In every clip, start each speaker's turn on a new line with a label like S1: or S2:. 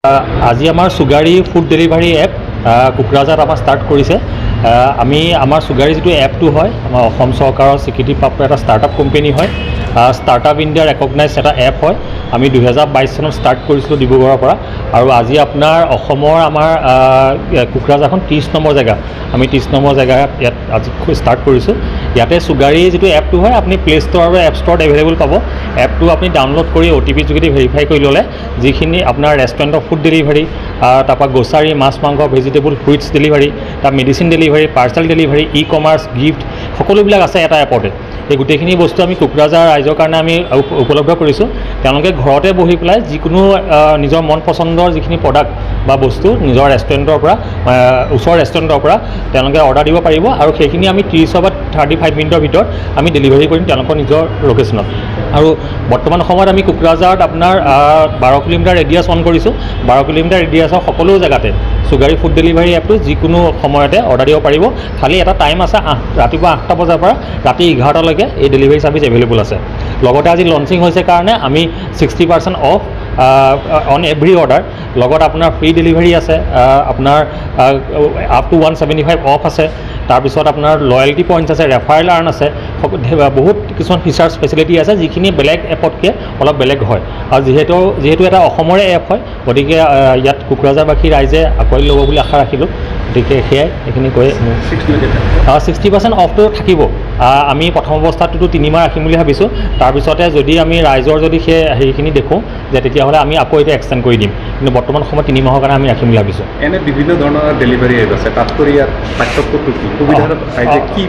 S1: আজি আমাৰ সুগাৰী food delivery app কোকৰাঝাৰত আমাৰ ষ্টাৰ্ট কৰিছে। আমি আমাৰ সুগাৰী যিটো এপটো হয় আমাৰ অসম চৰকাৰৰ স্বীকৃতিপ্ৰাপ্ত এটা ষ্টাৰ্টআপ কোম্পানী হয়। ষ্টাৰ্টআপ ইণ্ডিয়া ৰেকগনাইজ এটা এপ হয়। আমি 2022 চনত ষ্টাৰ্ট কৰিছিলোঁ ডিব্ৰুগড়ৰ পৰা, আৰু আজি আপোনাৰ অসমৰ আমাৰ কোকৰাঝাৰখন 30 নম্বৰ জেগা। আমি 30 নম্বৰ জেগা ইয়াত আজি ষ্টাৰ্ট কৰিছোঁ। ইয়াতে সুগাৰী যিটো এপটো হয় আপুনি প্লে ষ্ট'ৰ আৰু এপ ষ্ট'ৰত এভেইলেবল পাব। এপটো আপুনি ডাউনলোড কৰি OTP যোগেদি ভেৰিফাই কৰি ল'লে যিখিনি আপোনাৰ ৰেষ্টুৰেণ্টৰ ফুড ডেলিভাৰী, তাৰপৰা গ্ৰ'চাৰী, মাছ মাংস, ভেজিটেবল, ফ্ৰুইটছ ডেলিভাৰী, তাৰ medicine delivery, parcel delivery, commerce, gift সকলোবিলাক আছে এটা এপতে। এই গোটেইখিনি বস্তু আমি কোকৰাঝাৰ ৰাইজৰ কাৰণে আমি উপলব্ধ কৰিছোঁ। তেওঁলোকে ঘৰতে বহি পেলাই যিকোনো নিজৰ মন পচন্দৰ যিখিনি প্ৰডাক্ট বা বস্তু নিজৰ ৰেষ্টুৰেণ্টৰ পৰা ওচৰৰ ৰেষ্টুৰেণ্টৰ পৰা তেওঁলোকে অৰ্ডাৰ দিব পাৰিব, আৰু সেইখিনি আমি 30 বা 35 মিনিটৰ ভিতৰত আমি ডেলিভাৰী কৰিম তেওঁলোকৰ নিজৰ লোকেশ্যনত। আৰু বৰ্তমান সময়ত আমি কোকৰাঝাৰত আপোনাৰ 12 কিলোমিটাৰ ৰেডিয়াছ অন কৰিছোঁ। 12 কিলোমিটাৰ ৰেডিয়াছৰ সকলো জেগাতে সুগাৰী ফুড ডেলিভাৰী এপটো যিকোনো সময়তে অৰ্ডাৰ দিব পাৰিব। খালি এটা টাইম আছে, ৰাতিপুৱা 8টা বজাৰ পৰা ৰাতি 11টালৈকে এই ডেলিভাৰী ছাৰ্ভিচ এভেইলেবল আছে। লগতে আজি লঞ্চিং হৈছে কাৰণে আমি 60% অফ অন এভৰি অৰ্ডাৰ, লগত আপোনাৰ ফ্ৰী ডেলিভাৰী আছে, আপোনাৰ আপ টু 175 অফ আছে। তাৰপিছত আপোনাৰ লয়েলিটি পইণ্টছ আছে, ৰেফাৰেল আৰ্ণ আছে, বহুত কিছুমান ফিচাৰ্ছ ফেচিলিটি আছে যিখিনি বেলেগ এপতকৈ অলপ বেলেগ হয়। আৰু যিহেতু এটা অসমৰে এপ হয়, গতিকে ইয়াত কোকৰাঝাৰবাসী ৰাইজে আঁকোৱালি ল'ব বুলি আশা ৰাখিলোঁ। গতিকে সেয়াই এইখিনি কৈ 60% অফটো থাকিব। আমি প্ৰথম অৱস্থাটোতো 3 মাহ ৰাখিম বুলি ভাবিছোঁ। তাৰপিছতে যদি আমি ৰাইজৰ যদি সেই হেৰিখিনি দেখোঁ যে তেতিয়াহ'লে আমি আকৌ এইটো এক্সটেণ্ড কৰি দিম, কিন্তু বৰ্তমান সময়ত 3 মাহৰ কাৰণে আমি ৰাখিম বুলি ভাবিছোঁ।
S2: এনে বিভিন্ন ধৰণৰ ডেলিভাৰী এপ আছে, তাতকৈ ইয়াত পাৰ্থক্যটো কি, সুবিধাৰ কি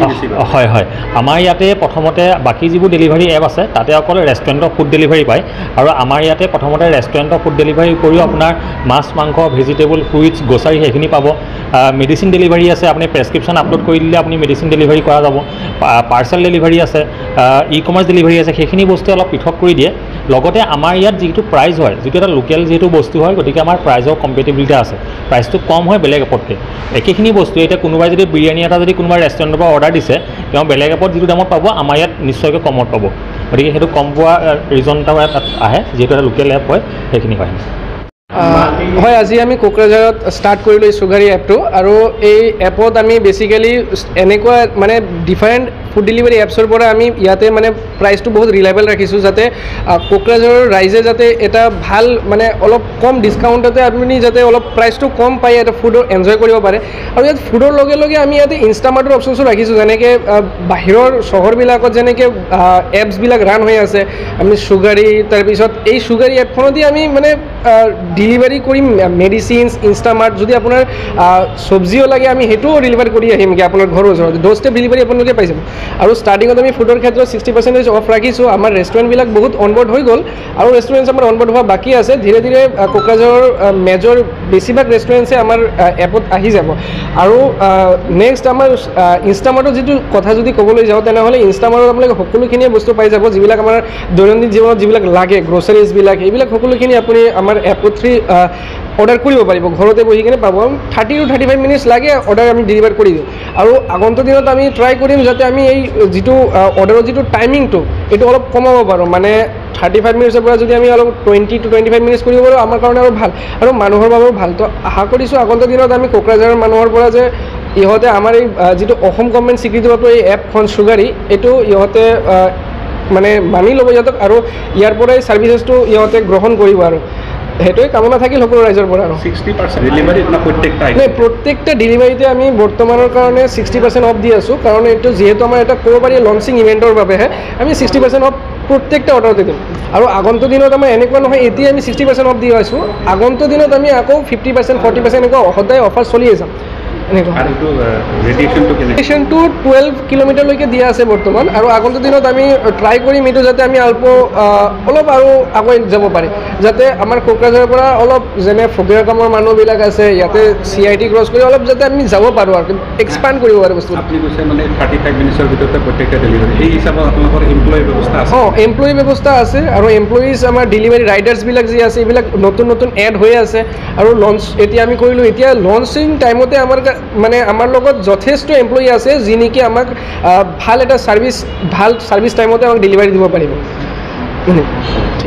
S2: বেছি?
S1: হয়, আমাৰ ইয়াতে প্ৰথমতে বাকী যিবোৰ ডেলিভাৰী এপ আছে তাতে অকল ৰেষ্টুৰেণ্টৰ ফুড ডেলিভাৰী পায়, আৰু আমাৰ ইয়াতে প্ৰথমতে ৰেষ্টুৰেণ্টৰ ফুড ডেলিভাৰী উপৰিও আপোনাৰ মাছ মাংস, ভেজিটেবল, ফ্ৰুইটছ, গ্ৰ'চাৰী সেইখিনি পাব। মেডিচিন ডেলিভাৰী আছে, আপুনি প্ৰেছক্ৰিপশ্যন আপলোড কৰি দিলে আপুনি মেডিচিন ডেলিভাৰী কৰা যাব। পাৰ্চেল ডেলিভাৰী আছে, কমাৰ্চ ডেলিভাৰী আছে, সেইখিনি বস্তু অলপ পৃথক কৰি দিয়ে। লগতে আমাৰ ইয়াত যিটো প্ৰাইচ হয়, যিটো এটা লোকেল যিহেতু বস্তু হয়, গতিকে আমাৰ প্ৰাইজৰ কম্পেটিবিলিটি আছে, প্ৰাইচটো কম হয় বেলেগ এপতকৈ। একেখিনি বস্তু এতিয়া কোনোবাই যদি বিৰিয়ানী এটা যদি কোনোবা ৰেষ্টুৰেণ্টৰ পৰা অৰ্ডাৰ দিছে, তেওঁ বেলেগ এপত যিটো দামত পাব আমাৰ ইয়াত নিশ্চয়কৈ কমত পাব। গতিকে সেইটো কম পোৱা ৰিজন এটা তাত আহে, যিহেতু এটা লোকেল এপ হয় সেইখিনি হয়।
S3: হয়, আজি আমি কোকৰাঝাৰত ষ্টাৰ্ট কৰিলোঁ এই সুগাৰী এপটো, আৰু এই এপত আমি বেচিকেলি এনেকুৱা মানে ডিফাৰেণ্ট ফুড ডেলিভাৰী এপছৰ পৰা আমি ইয়াতে মানে প্ৰাইচটো বহুত ৰিলায়েবল ৰাখিছোঁ, যাতে কোকৰাঝাৰৰ ৰাইজে যাতে এটা ভাল মানে অলপ কম ডিছকাউণ্টতে আপুনি যাতে অলপ প্ৰাইচটো কম পায় এটা ফুডৰ এনজয় কৰিব পাৰে। আৰু ইয়াত ফুডৰ লগে লগে আমি ইয়াতে ইনষ্টামাৰ্টৰ অপশ্যনছো ৰাখিছোঁ, যেনেকৈ বাহিৰৰ চহৰবিলাকত যেনেকৈ এপছবিলাক ৰান হৈ আছে, আমি সুগাৰী, তাৰপিছত এই সুগাৰী এপখনদি আমি মানে ডেলিভাৰী কৰিম মেডিচিনছ, ইনষ্টামাৰ্ট, যদি আপোনাৰ চব্জিও লাগে আমি সেইটোও ডেলিভাৰী কৰি আহিমগৈ আপোনাৰ ঘৰৰ ওচৰত, ড'ৰ ষ্টেপ ডেলিভাৰী আপোনালোকে পাই যাব। আৰু ষ্টাৰ্টিঙত আমি ফুডৰ ক্ষেত্ৰত 60% অফ ৰাখিছোঁ। আমাৰ ৰেষ্টুৰেণ্টবিলাক বহুত অনবৰ্ড হৈ গ'ল, আৰু ৰেষ্টুৰেণ্টছ আমাৰ অনবৰ্ড হোৱা বাকী আছে। ধীৰে ধীৰে কোকৰাঝাৰৰ মেজৰ বেছিভাগ ৰেষ্টুৰেণ্টছে আমাৰ এপত আহি যাব। আৰু নেক্সট আমাৰ ইনষ্টামাৰ্টৰ যিটো কথা যদি ক'বলৈ যাওঁ, তেনেহ'লে ইনষ্টামাৰ্টত আপোনালোকে সকলোখিনিয়ে বস্তু পাই যাব, যিবিলাক আমাৰ দৈনন্দিন জীৱনত যিবিলাক লাগে, গ্ৰ'চাৰিজবিলাক, এইবিলাক সকলোখিনি আপুনি আমাৰ এপত অৰ্ডাৰ কৰিব পাৰিব, ঘৰতে বহি কিনে পাব। 30 to 35 মিনিটছ লাগে অৰ্ডাৰ আমি ডেলিভাৰ কৰি দিওঁ। আৰু আগন্তুক দিনত আমি ট্ৰাই কৰিম যাতে আমি এই যিটো অৰ্ডাৰৰ যিটো টাইমিংটো এইটো অলপ কমাব পাৰোঁ, মানে 35 মিনিটছৰ পৰা যদি আমি অলপ 20 to 25 মিনিটছ কৰিব পাৰোঁ আমাৰ কাৰণে আৰু ভাল, আৰু মানুহৰ বাবেও ভাল। তো আশা কৰিছোঁ আগন্তুক দিনত আমি কোকৰাঝাৰৰ মানুহৰ পৰা যে ইহঁতে আমাৰ এই যিটো অসম গভৰ্ণমেণ্ট স্বীকৃতিপ্ৰাপ্ত এই এপখন সুগাৰী, এইটো ইহঁতে মানে মানি ল'ব ইহঁতক, আৰু ইয়াৰ পৰাই ছাৰ্ভিচেছটো ইহঁতে গ্ৰহণ কৰিব। আৰু সেইটোৱে কামনা থাকিল সকলো ৰাইজৰ পৰা। আৰু
S2: 60% ডেলিভাৰী
S3: প্ৰত্যেকটা ডেলিভাৰীতে আমি বৰ্তমানৰ কাৰণে 60% অফ দি আছোঁ, কাৰণ এইটো যিহেতু আমাৰ এটা ক'ব পাৰি লঞ্চিং ইভেণ্টৰ বাবেহে আমি 60% অফ প্ৰত্যেকটা অৰ্ডাৰতে দিম। আৰু আগন্তুক দিনত আমাৰ এনেকুৱা নহয় এতিয়া আমি 60% অফ দি আছোঁ, আগন্তুক দিনত আমি আকৌ 50%, 40% এনেকুৱা সদায় অফাৰ চলি আছে। ৰেডিয়েশ্যনটো 12 কিলোমিটাৰলৈকে দিয়া আছে বৰ্তমান, আৰু আগন্তুক দিনত আমি ট্ৰাই কৰিম এইটো যাতে আমি অলপ আৰু আগুৱাই যাব পাৰি, যাতে আমাৰ কোকৰাঝাৰৰ পৰা অলপ যেনে ফকীৰা কামৰ মানুহবিলাক আছে ইয়াতে CIT ক্ৰছ কৰি অলপ যাতে আমি যাব পাৰোঁ আৰু এক্সপাণ্ড কৰিব পাৰোঁ বস্তু।
S2: আপুনি কৈছে মানে 35 মিনিটছৰ ভিতৰতে প্ৰত্যেকটা ডেলিভাৰী, এই হিচাপত আপোনালোকৰ এমপ্লয়ী ব্যৱস্থা আছে?
S3: এমপ্লয়ী ব্যৱস্থা আছে, আৰু এমপ্লয়িজ আমাৰ ডেলিভাৰী ৰাইডাৰ্ছবিলাক যি আছে এইবিলাক নতুন এড হৈ আছে। আৰু লঞ্চ এতিয়া আমি কৰিলোঁ, এতিয়া লঞ্চিং টাইমতে আমাৰ মানে আমাৰ লগত যথেষ্ট এমপ্লয়ী আছে যি নেকি আমাক ভাল ছাৰ্ভিচ টাইমতে আমাক ডেলিভাৰী দিব পাৰিব।